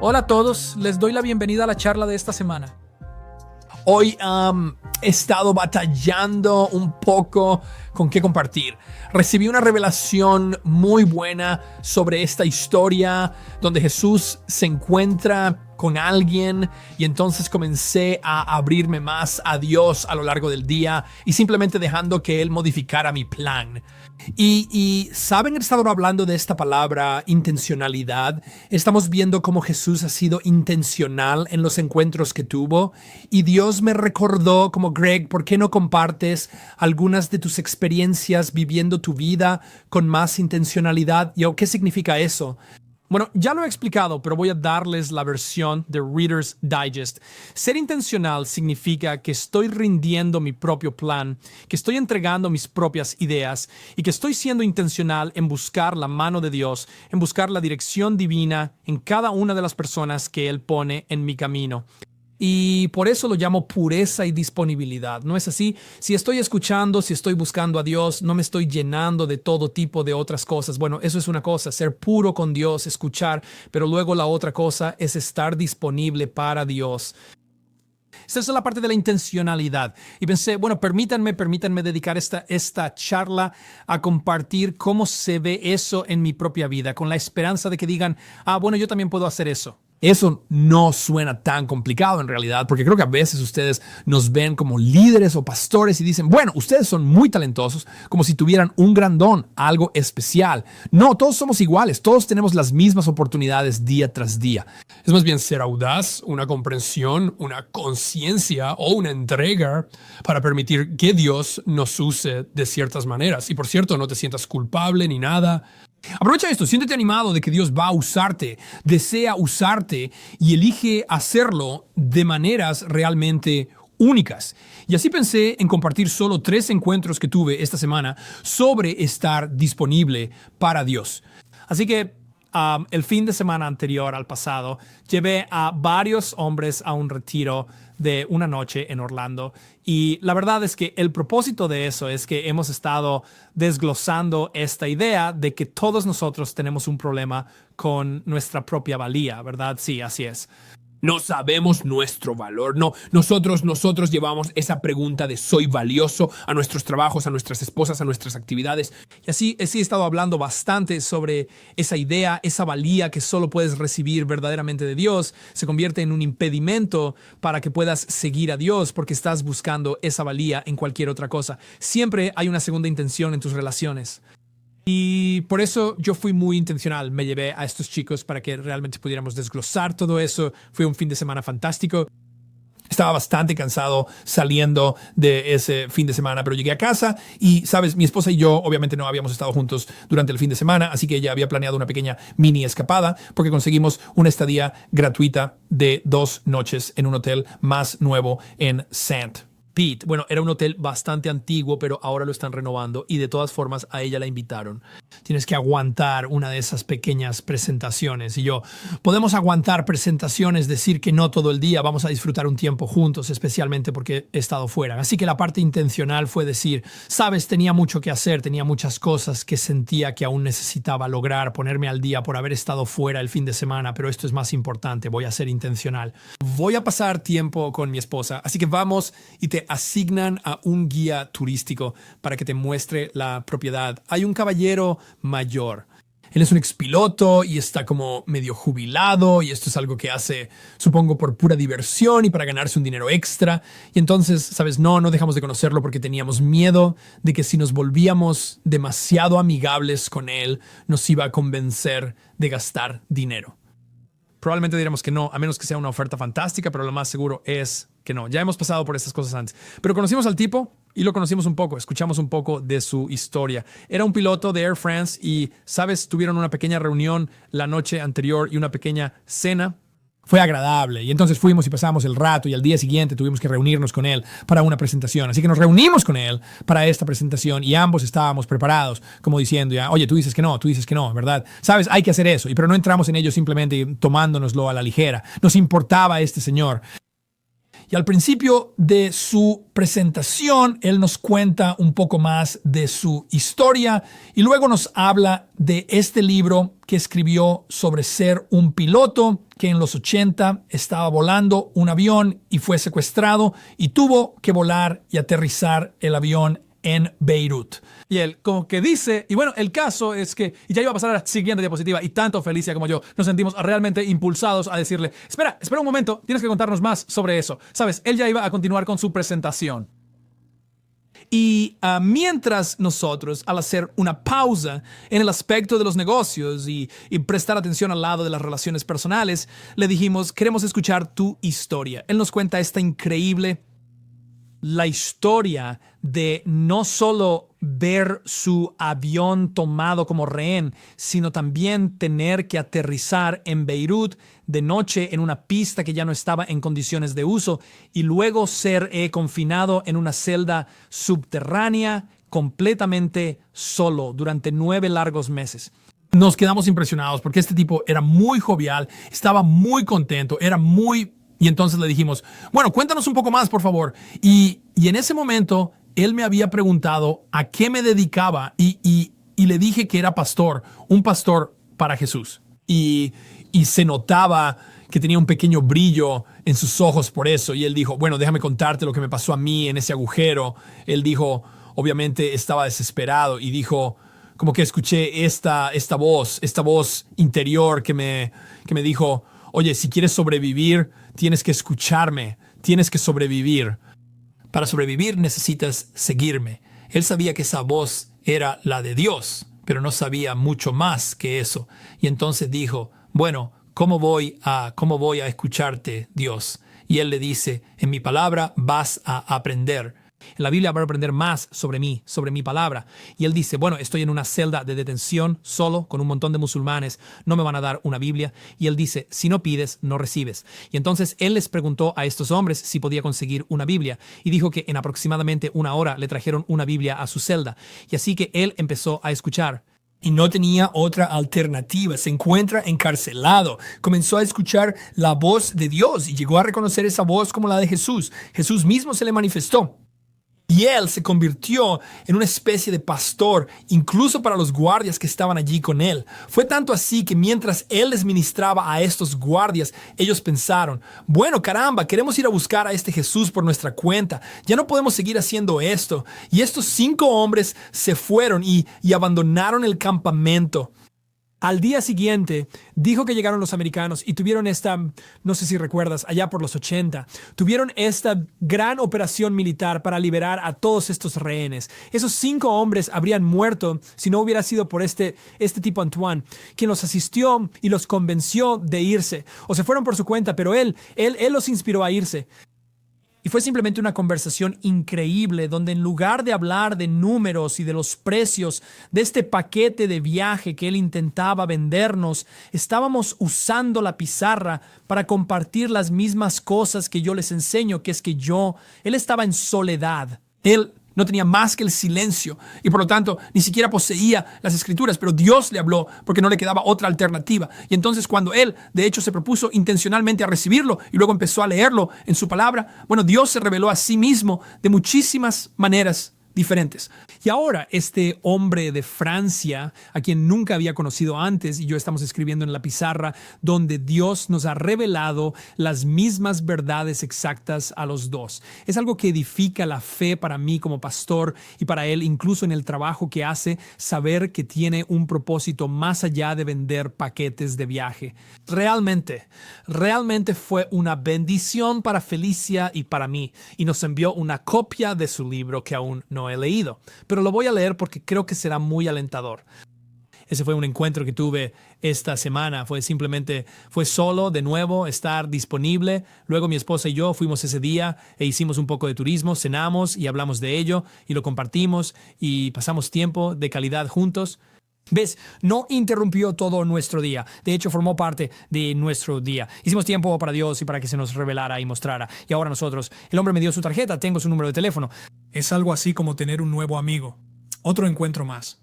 Hola a todos, les doy la bienvenida a la charla de esta semana. Hoy he estado batallando un poco con qué compartir. Recibí una revelación muy buena sobre esta historia donde Jesús se encuentra con alguien y entonces comencé a abrirme más a Dios a lo largo del día y simplemente dejando que Él modificara mi plan. Y saben, he estado hablando de esta palabra intencionalidad. Estamos viendo cómo Jesús ha sido intencional en los encuentros que tuvo y Dios me recordó como Greg, ¿por qué no compartes algunas de tus experiencias viviendo tu vida con más intencionalidad? Yo, ¿qué significa eso? Bueno, ya lo he explicado, pero voy a darles la versión de Reader's Digest. Ser intencional significa que estoy rindiendo mi propio plan, que estoy entregando mis propias ideas y que estoy siendo intencional en buscar la mano de Dios, en buscar la dirección divina en cada una de las personas que Él pone en mi camino. Y por eso lo llamo pureza y disponibilidad, ¿no es así? Si estoy escuchando, si estoy buscando a Dios, no me estoy llenando de todo tipo de otras cosas. Bueno, eso es una cosa, ser puro con Dios, escuchar, pero luego la otra cosa es estar disponible para Dios. Esa es la parte de la intencionalidad. Y pensé, bueno, permítanme dedicar esta charla a compartir cómo se ve eso en mi propia vida, con la esperanza de que digan, bueno, yo también puedo hacer eso. Eso no suena tan complicado en realidad, porque creo que a veces ustedes nos ven como líderes o pastores y dicen, bueno, ustedes son muy talentosos, como si tuvieran un gran don, algo especial. No, todos somos iguales, todos tenemos las mismas oportunidades día tras día. Es más bien ser audaz, una comprensión, una conciencia o una entrega para permitir que Dios nos use de ciertas maneras. Y por cierto, no te sientas culpable ni nada. Aprovecha esto, siéntete animado de que Dios va a usarte, desea usarte y elige hacerlo de maneras realmente únicas. Y así pensé en compartir solo 3 encuentros que tuve esta semana sobre estar disponible para Dios. Así que el fin de semana anterior al pasado, llevé a varios hombres a un retiro de una noche en Orlando. Y la verdad es que el propósito de eso es que hemos estado desglosando esta idea de que todos nosotros tenemos un problema con nuestra propia valía, ¿verdad? Sí, así es. No sabemos nuestro valor. No, nosotros llevamos esa pregunta de soy valioso a nuestros trabajos, a nuestras esposas, a nuestras actividades. Y así he estado hablando bastante sobre esa idea, esa valía que solo puedes recibir verdaderamente de Dios. Se convierte en un impedimento para que puedas seguir a Dios porque estás buscando esa valía en cualquier otra cosa. Siempre hay una segunda intención en tus relaciones. Y por eso yo fui muy intencional. Me llevé a estos chicos para que realmente pudiéramos desglosar todo eso. Fue un fin de semana fantástico. Estaba bastante cansado saliendo de ese fin de semana, pero llegué a casa y, sabes, mi esposa y yo obviamente no habíamos estado juntos durante el fin de semana, así que ella había planeado una pequeña mini escapada porque conseguimos una estadía gratuita de 2 noches en un hotel más nuevo en St. Pete. Bueno, era un hotel bastante antiguo, pero ahora lo están renovando y de todas formas a ella la invitaron. Tienes que aguantar una de esas pequeñas presentaciones. Y yo, podemos aguantar presentaciones, decir que no todo el día, vamos a disfrutar un tiempo juntos, especialmente porque he estado fuera. Así que la parte intencional fue decir, sabes, tenía mucho que hacer, tenía muchas cosas que sentía que aún necesitaba lograr, ponerme al día por haber estado fuera el fin de semana, pero esto es más importante, voy a ser intencional. Voy a pasar tiempo con mi esposa, así que vamos y te asignan a un guía turístico para que te muestre la propiedad. Hay un caballero mayor. Él es un expiloto y está como medio jubilado y esto es algo que hace, supongo, por pura diversión y para ganarse un dinero extra. Y entonces, ¿sabes? No dejamos de conocerlo porque teníamos miedo de que si nos volvíamos demasiado amigables con él, nos iba a convencer de gastar dinero. Probablemente diríamos que no, a menos que sea una oferta fantástica, pero lo más seguro es que no. Ya hemos pasado por estas cosas antes. Pero conocimos al tipo y lo conocimos un poco, escuchamos un poco de su historia. Era un piloto de Air France y, ¿sabes? Tuvieron una pequeña reunión la noche anterior y una pequeña cena. Fue agradable y entonces fuimos y pasamos el rato y al día siguiente tuvimos que reunirnos con él para una presentación. Así que nos reunimos con él para esta presentación y ambos estábamos preparados, como diciendo ya, oye, tú dices que no, ¿verdad? Sabes, hay que hacer eso, pero no entramos en ello simplemente tomándonoslo a la ligera. Nos importaba este señor. Y al principio de su presentación, él nos cuenta un poco más de su historia y luego nos habla de este libro que escribió sobre ser un piloto que en los 80 estaba volando un avión y fue secuestrado y tuvo que volar y aterrizar el avión en Beirut. Y él como que dice, y bueno, el caso es que, y ya iba a pasar a la siguiente diapositiva, y tanto Felicia como yo nos sentimos realmente impulsados a decirle, espera un momento, tienes que contarnos más sobre eso. Sabes, él ya iba a continuar con su presentación. Y mientras nosotros, al hacer una pausa en el aspecto de los negocios y prestar atención al lado de las relaciones personales, le dijimos, queremos escuchar tu historia. Él nos cuenta esta increíble la historia de no solo ver su avión tomado como rehén, sino también tener que aterrizar en Beirut de noche en una pista que ya no estaba en condiciones de uso y luego ser confinado en una celda subterránea completamente solo durante 9 largos meses. Nos quedamos impresionados porque este tipo era muy jovial, estaba muy contento, Y entonces le dijimos, bueno, cuéntanos un poco más, por favor. Y en ese momento, él me había preguntado a qué me dedicaba y le dije que era pastor, un pastor para Jesús. Y se notaba que tenía un pequeño brillo en sus ojos por eso. Y él dijo, bueno, déjame contarte lo que me pasó a mí en ese agujero. Él dijo, obviamente estaba desesperado y dijo, como que escuché esta voz interior que me dijo, oye, si quieres sobrevivir, tienes que escucharme, tienes que sobrevivir. Para sobrevivir necesitas seguirme. Él sabía que esa voz era la de Dios, pero no sabía mucho más que eso. Y entonces dijo, bueno, ¿cómo voy a escucharte, Dios? Y él le dice, en mi palabra vas a aprender. En la Biblia va a aprender más sobre mí, sobre mi palabra. Y él dice, bueno, estoy en una celda de detención solo con un montón de musulmanes, no me van a dar una Biblia. Y él dice, si no pides, no recibes. Y entonces él les preguntó a estos hombres si podía conseguir una Biblia. Y dijo que en aproximadamente 1 hora le trajeron una Biblia a su celda. Y así que él empezó a escuchar. Y no tenía otra alternativa. Se encuentra encarcelado. Comenzó a escuchar la voz de Dios y llegó a reconocer esa voz como la de Jesús. Jesús mismo se le manifestó. Y él se convirtió en una especie de pastor, incluso para los guardias que estaban allí con él. Fue tanto así que mientras él les ministraba a estos guardias, ellos pensaron, bueno, caramba, queremos ir a buscar a este Jesús por nuestra cuenta. Ya no podemos seguir haciendo esto. Y estos 5 hombres se fueron y abandonaron el campamento. Al día siguiente, dijo que llegaron los americanos y tuvieron esta, no sé si recuerdas, allá por los 80, tuvieron esta gran operación militar para liberar a todos estos rehenes. Esos 5 hombres habrían muerto si no hubiera sido por este tipo Antoine, quien los asistió y los convenció de irse. O se fueron por su cuenta, pero él los inspiró a irse. Y fue simplemente una conversación increíble donde en lugar de hablar de números y de los precios de este paquete de viaje que él intentaba vendernos, estábamos usando la pizarra para compartir las mismas cosas que yo les enseño, que es que él estaba en soledad. Él no tenía más que el silencio y por lo tanto ni siquiera poseía las escrituras, pero Dios le habló porque no le quedaba otra alternativa. Y entonces cuando él de hecho se propuso intencionalmente a recibirlo y luego empezó a leerlo en su palabra, bueno, Dios se reveló a sí mismo de muchísimas maneras diferentes. Y ahora este hombre de Francia, a quien nunca había conocido antes, y yo estamos escribiendo en la pizarra, donde Dios nos ha revelado las mismas verdades exactas a los dos. Es algo que edifica la fe para mí como pastor y para él, incluso en el trabajo que hace, saber que tiene un propósito más allá de vender paquetes de viaje. Realmente fue una bendición para Felicia y para mí, y nos envió una copia de su libro que aún no he leído, pero lo voy a leer porque creo que será muy alentador. Ese fue un encuentro que tuve esta semana. Fue solo, de nuevo, estar disponible. Luego mi esposa y yo fuimos ese día e hicimos un poco de turismo, cenamos y hablamos de ello y lo compartimos y pasamos tiempo de calidad juntos. ¿Ves? No interrumpió todo nuestro día. De hecho, formó parte de nuestro día. Hicimos tiempo para Dios y para que se nos revelara y mostrara. Y ahora nosotros, el hombre me dio su tarjeta, tengo su número de teléfono. Es algo así como tener un nuevo amigo. Otro encuentro más.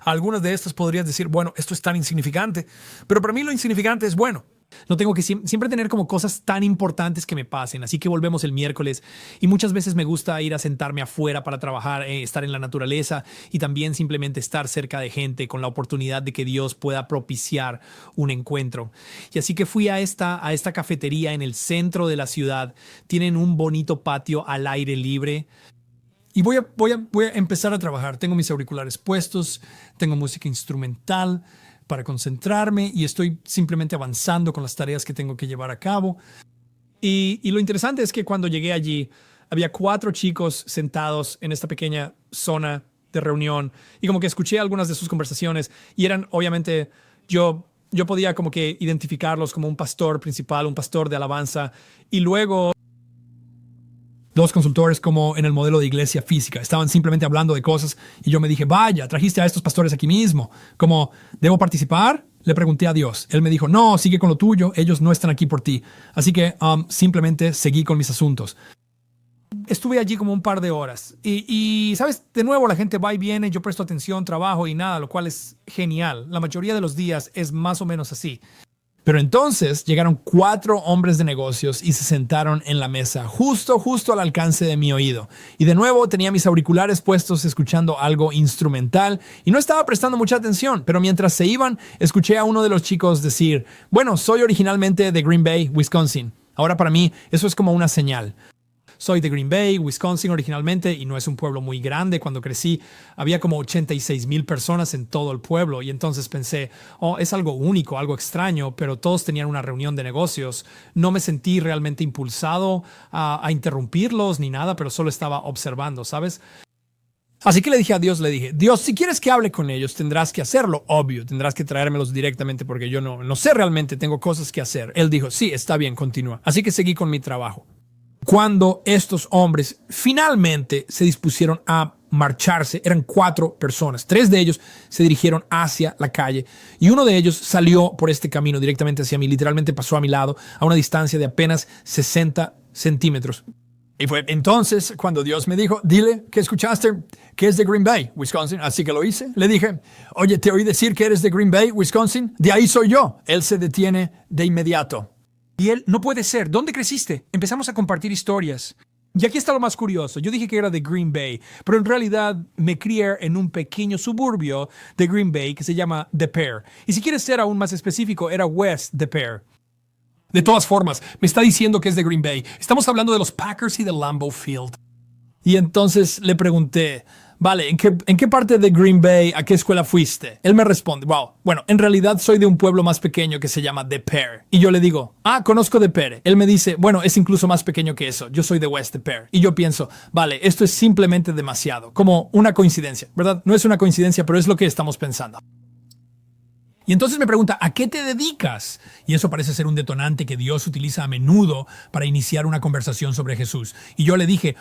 Algunas de estas podrías decir, bueno, esto es tan insignificante. Pero para mí lo insignificante es bueno. No tengo que siempre tener como cosas tan importantes que me pasen. Así que volvemos el miércoles y muchas veces me gusta ir a sentarme afuera para trabajar, estar en la naturaleza y también simplemente estar cerca de gente con la oportunidad de que Dios pueda propiciar un encuentro. Y así que fui a esta cafetería en el centro de la ciudad. Tienen un bonito patio al aire libre. Y voy a empezar a trabajar. Tengo mis auriculares puestos, tengo música instrumental para concentrarme y estoy simplemente avanzando con las tareas que tengo que llevar a cabo. Y lo interesante es que cuando llegué allí, había 4 chicos sentados en esta pequeña zona de reunión y como que escuché algunas de sus conversaciones y eran, obviamente, yo podía como que identificarlos como un pastor principal, un pastor de alabanza y luego 2 consultores como en el modelo de iglesia física. Estaban simplemente hablando de cosas y yo me dije, vaya, trajiste a estos pastores aquí mismo. Como, ¿debo participar? Le pregunté a Dios. Él me dijo, no, sigue con lo tuyo, ellos no están aquí por ti. Así que simplemente seguí con mis asuntos. Estuve allí como un par de horas y, ¿sabes? De nuevo la gente va y viene, yo presto atención, trabajo y nada, lo cual es genial. La mayoría de los días es más o menos así. Pero entonces llegaron 4 hombres de negocios y se sentaron en la mesa, justo al alcance de mi oído. Y de nuevo tenía mis auriculares puestos escuchando algo instrumental y no estaba prestando mucha atención, pero mientras se iban, escuché a uno de los chicos decir, bueno, soy originalmente de Green Bay, Wisconsin. Ahora para mí eso es como una señal. Soy de Green Bay, Wisconsin originalmente y no es un pueblo muy grande. Cuando crecí había como 86,000 personas en todo el pueblo y entonces pensé, es algo único, algo extraño, pero todos tenían una reunión de negocios. No me sentí realmente impulsado a interrumpirlos ni nada, pero solo estaba observando, ¿sabes? Así que le dije a Dios, Dios, si quieres que hable con ellos, tendrás que hacerlo, obvio, tendrás que traérmelos directamente porque yo no sé realmente, tengo cosas que hacer. Él dijo, sí, está bien, continúa. Así que seguí con mi trabajo. Cuando estos hombres finalmente se dispusieron a marcharse, eran 4 personas. 3 de ellos se dirigieron hacia la calle y uno de ellos salió por este camino directamente hacia mí, literalmente pasó a mi lado a una distancia de apenas 60 centímetros. Y fue entonces cuando Dios me dijo, dile que escuchaste que es de Green Bay, Wisconsin. Así que lo hice. Le dije, oye, te oí decir que eres de Green Bay, Wisconsin. De ahí soy yo. Él se detiene de inmediato. Y él, no puede ser, ¿dónde creciste? Empezamos a compartir historias. Y aquí está lo más curioso. Yo dije que era de Green Bay, pero en realidad me crié en un pequeño suburbio de Green Bay que se llama Des Peres. Y si quieres ser aún más específico, era West Des Peres. De todas formas, me está diciendo que es de Green Bay. Estamos hablando de los Packers y de Lambeau Field. Y entonces le pregunté, vale, ¿en qué parte de Green Bay, a qué escuela fuiste? Él me responde, bueno, en realidad soy de un pueblo más pequeño que se llama Des Peres. Y yo le digo, conozco Des Peres. Él me dice, bueno, es incluso más pequeño que eso. Yo soy de West Des Peres. Y yo pienso, vale, esto es simplemente demasiado. Como una coincidencia, ¿verdad? No es una coincidencia, pero es lo que estamos pensando. Y entonces me pregunta, ¿a qué te dedicas? Y eso parece ser un detonante que Dios utiliza a menudo para iniciar una conversación sobre Jesús. Y yo le dije,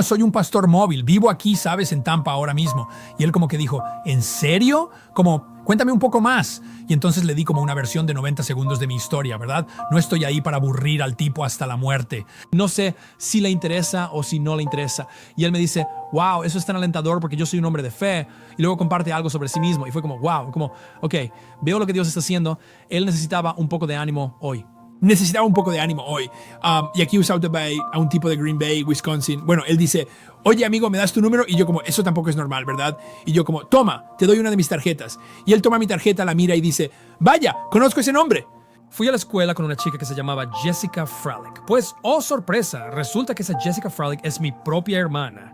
soy un pastor móvil, vivo aquí, sabes, en Tampa ahora mismo. Y él como que dijo, ¿en serio? Como, cuéntame un poco más. Y entonces le di como una versión de 90 segundos de mi historia, ¿verdad? No estoy ahí para aburrir al tipo hasta la muerte. No sé si le interesa o si no le interesa. Y él me dice, wow, eso es tan alentador porque yo soy un hombre de fe. Y luego comparte algo sobre sí mismo. Y fue como, wow, como, ok, veo lo que Dios está haciendo. Él necesitaba un poco de ánimo hoy. Y aquí usa a un tipo de Green Bay, Wisconsin. Bueno, él dice, oye amigo, ¿me das tu número? Y yo como, eso tampoco es normal, ¿verdad? Y yo como, toma, te doy una de mis tarjetas. Y él toma mi tarjeta, la mira y dice, vaya, conozco ese nombre. Fui a la escuela con una chica que se llamaba Jessica Fralick. Pues, sorpresa, resulta que esa Jessica Fralick es mi propia hermana.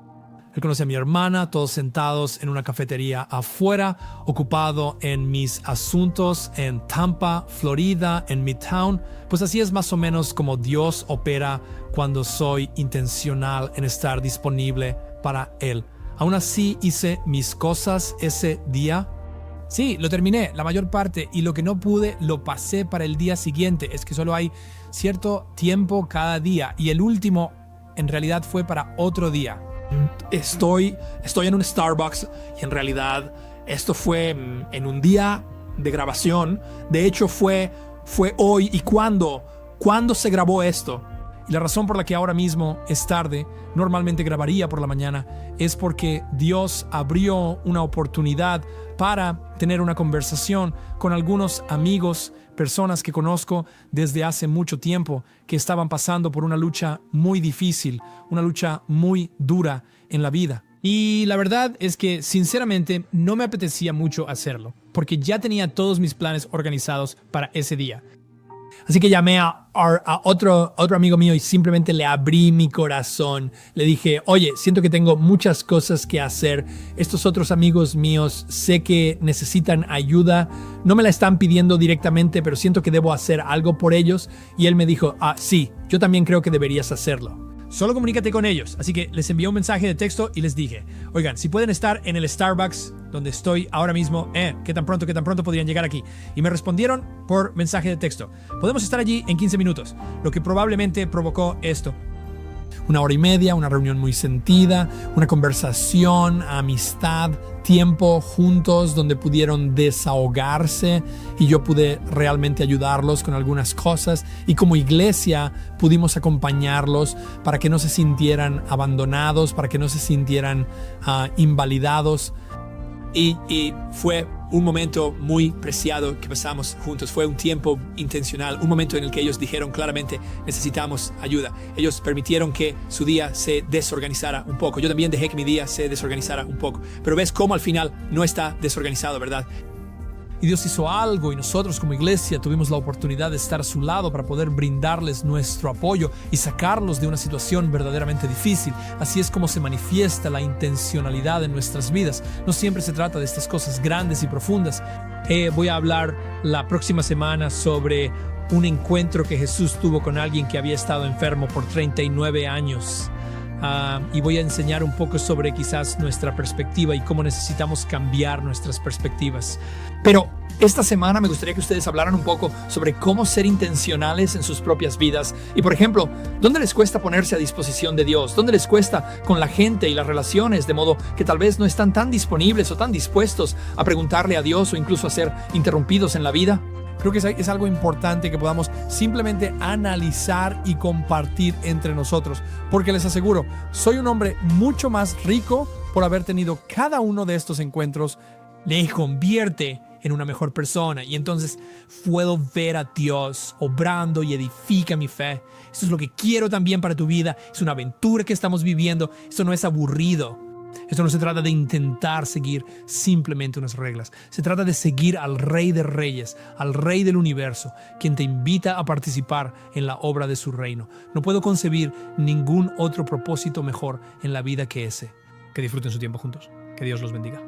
Él conoce a mi hermana, todos sentados en una cafetería afuera, ocupado en mis asuntos en Tampa, Florida, en Midtown. Pues así es más o menos como Dios opera cuando soy intencional en estar disponible para Él. Aún así hice mis cosas ese día. Sí, lo terminé, la mayor parte, y lo que no pude lo pasé para el día siguiente. Es que solo hay cierto tiempo cada día y el último en realidad fue para otro día. Estoy en un Starbucks y en realidad esto fue en un día de grabación. De hecho fue hoy. ¿Y cuándo se grabó esto? Y la razón por la que ahora mismo es tarde, normalmente grabaría por la mañana, es porque Dios abrió una oportunidad para tener una conversación con algunos amigos, personas que conozco desde hace mucho tiempo, que estaban pasando por una lucha muy difícil, una lucha muy dura en la vida. Y la verdad es que sinceramente no me apetecía mucho hacerlo, porque ya tenía todos mis planes organizados para ese día. Así que llamé a otro amigo mío y simplemente le abrí mi corazón. Le dije, oye, siento que tengo muchas cosas que hacer. Estos otros amigos míos sé que necesitan ayuda. No me la están pidiendo directamente, pero siento que debo hacer algo por ellos. Y él me dijo, sí, yo también creo que deberías hacerlo. Solo comunícate con ellos. Así que les envié un mensaje de texto y les dije, oigan, si pueden estar en el Starbucks donde estoy ahora mismo, ¿qué tan pronto podrían llegar aquí? Y me respondieron por mensaje de texto, podemos estar allí en 15 minutos, lo que probablemente provocó esto. 1 hora y media, una reunión muy sentida, una conversación, amistad, tiempo juntos donde pudieron desahogarse y yo pude realmente ayudarlos con algunas cosas y como iglesia pudimos acompañarlos para que no se sintieran abandonados, para que no se sintieran invalidados. Y fue un momento muy preciado que pasamos juntos. Fue un tiempo intencional, un momento en el que ellos dijeron claramente necesitamos ayuda. Ellos permitieron que su día se desorganizara un poco. Yo también dejé que mi día se desorganizara un poco. Pero ves cómo al final no está desorganizado, ¿verdad? Y Dios hizo algo y nosotros como iglesia tuvimos la oportunidad de estar a su lado para poder brindarles nuestro apoyo y sacarlos de una situación verdaderamente difícil. Así es como se manifiesta la intencionalidad en nuestras vidas. No siempre se trata de estas cosas grandes y profundas. Voy a hablar la próxima semana sobre un encuentro que Jesús tuvo con alguien que había estado enfermo por 39 años. Y voy a enseñar un poco sobre quizás nuestra perspectiva y cómo necesitamos cambiar nuestras perspectivas. Pero esta semana me gustaría que ustedes hablaran un poco sobre cómo ser intencionales en sus propias vidas. Y por ejemplo, ¿dónde les cuesta ponerse a disposición de Dios? ¿Dónde les cuesta con la gente y las relaciones de modo que tal vez no están tan disponibles o tan dispuestos a preguntarle a Dios o incluso a ser interrumpidos en la vida? Creo que es algo importante que podamos simplemente analizar y compartir entre nosotros. Porque les aseguro, soy un hombre mucho más rico por haber tenido cada uno de estos encuentros. Le convierte en una mejor persona y entonces puedo ver a Dios obrando y edifica mi fe. Eso es lo que quiero también para tu vida. Es una aventura que estamos viviendo. Esto no es aburrido. Esto no se trata de intentar seguir simplemente unas reglas. Se trata de seguir al Rey de Reyes, al Rey del Universo, quien te invita a participar en la obra de su reino. No puedo concebir ningún otro propósito mejor en la vida que ese. Que disfruten su tiempo juntos. Que Dios los bendiga.